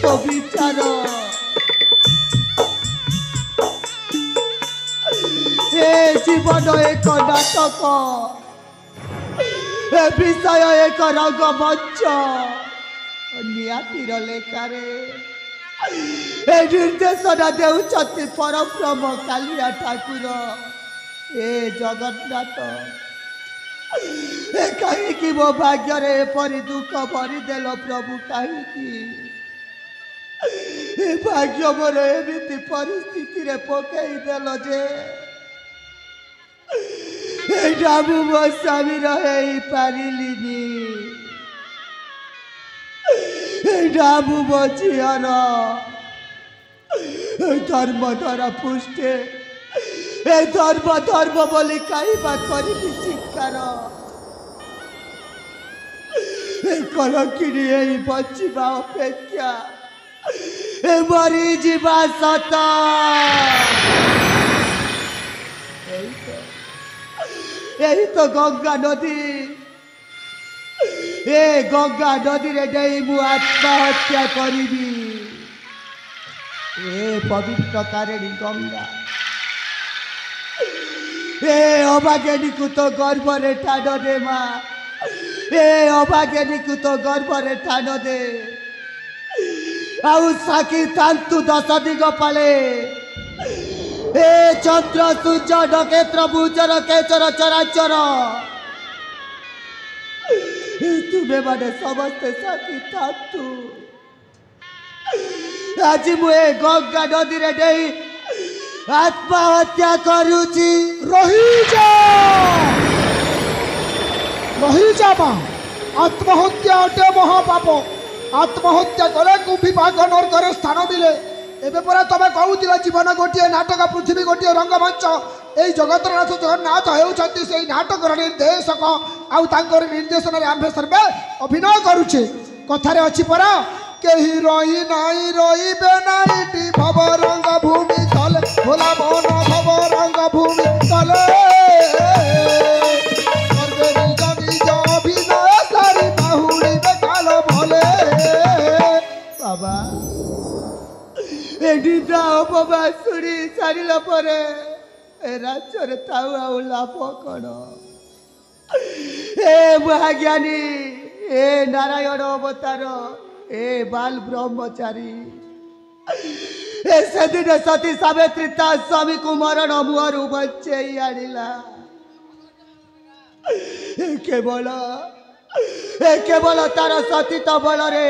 तो विचार ए जीवन एक नाटक ए विषय एक रंगमंच नियातीर लेखारे ए निर्देशना देउछति परब्रह्म कालिया ठाकुर ए जगन्नाथ ए कहीं मो भाग्य रे एपरी दुख भरीदेल प्रभु कहीं भाग्य मोर एमती परिस्थिति रे पकई देल जे मु मो स्वामी रही पारिलिनी मु मो झीर धर्म द्वारा पुष्टे ए धर्म धर्म बोली कहीं करी चित्कार कलंकिनी यही बचवा अपेक्षा मरी जीवा सत यही तो गंगा नदी ए गंगा नदी रे नहीं मु आत्महत्या करी ए पवित्र तारिणी गंगा ए अभागिनी को तो गर्भ रे ठाण दे माँ ए अभागिनी को तो गर्भ रे ठाण दे आउ साकी तांतु 10 दिग पाले ए चंद्र सूर्य नक्षत्र भूचर केचर चराचर तुम्हें माने समस्ते साकी तांतु आज मुझे गंगा नदी रे नहीं आत्महत्या करुची रही जा माँ आत्महत्या अटे महापाप आत्महत्या कले को विभाग नरकर स्थान मिले एबे परा तबे कहूतिला जीवन गोटिए नाटक पृथ्वी गोटिए रंगमंच एई जगतनाथ जगन्नाथ हेउछंती सेई नाटकर निर्देशक आउ तांकर निर्देशन रे आम्भे सर्वे अभिनय करूछे कथारे अछि परा केही रही नाई रहीबे नाईटी भव रंग भूमि तले भोला मन भव रंग भूमि तले सर्वे निज निज अभिनय सारी बाहुड़ीबे काल भले बाबा एडिटा उपवास शुणी सारिला परे ए राज्य ताऊ आउ लाभ कण ए महाज्ञानी ए नारायण अवतार ए बाल ब्रह्मचारी ए सेदिन सती सावित्री ता स्वामी को मरण मुहरु बचेई आनिला केवल तार सती तो बल रे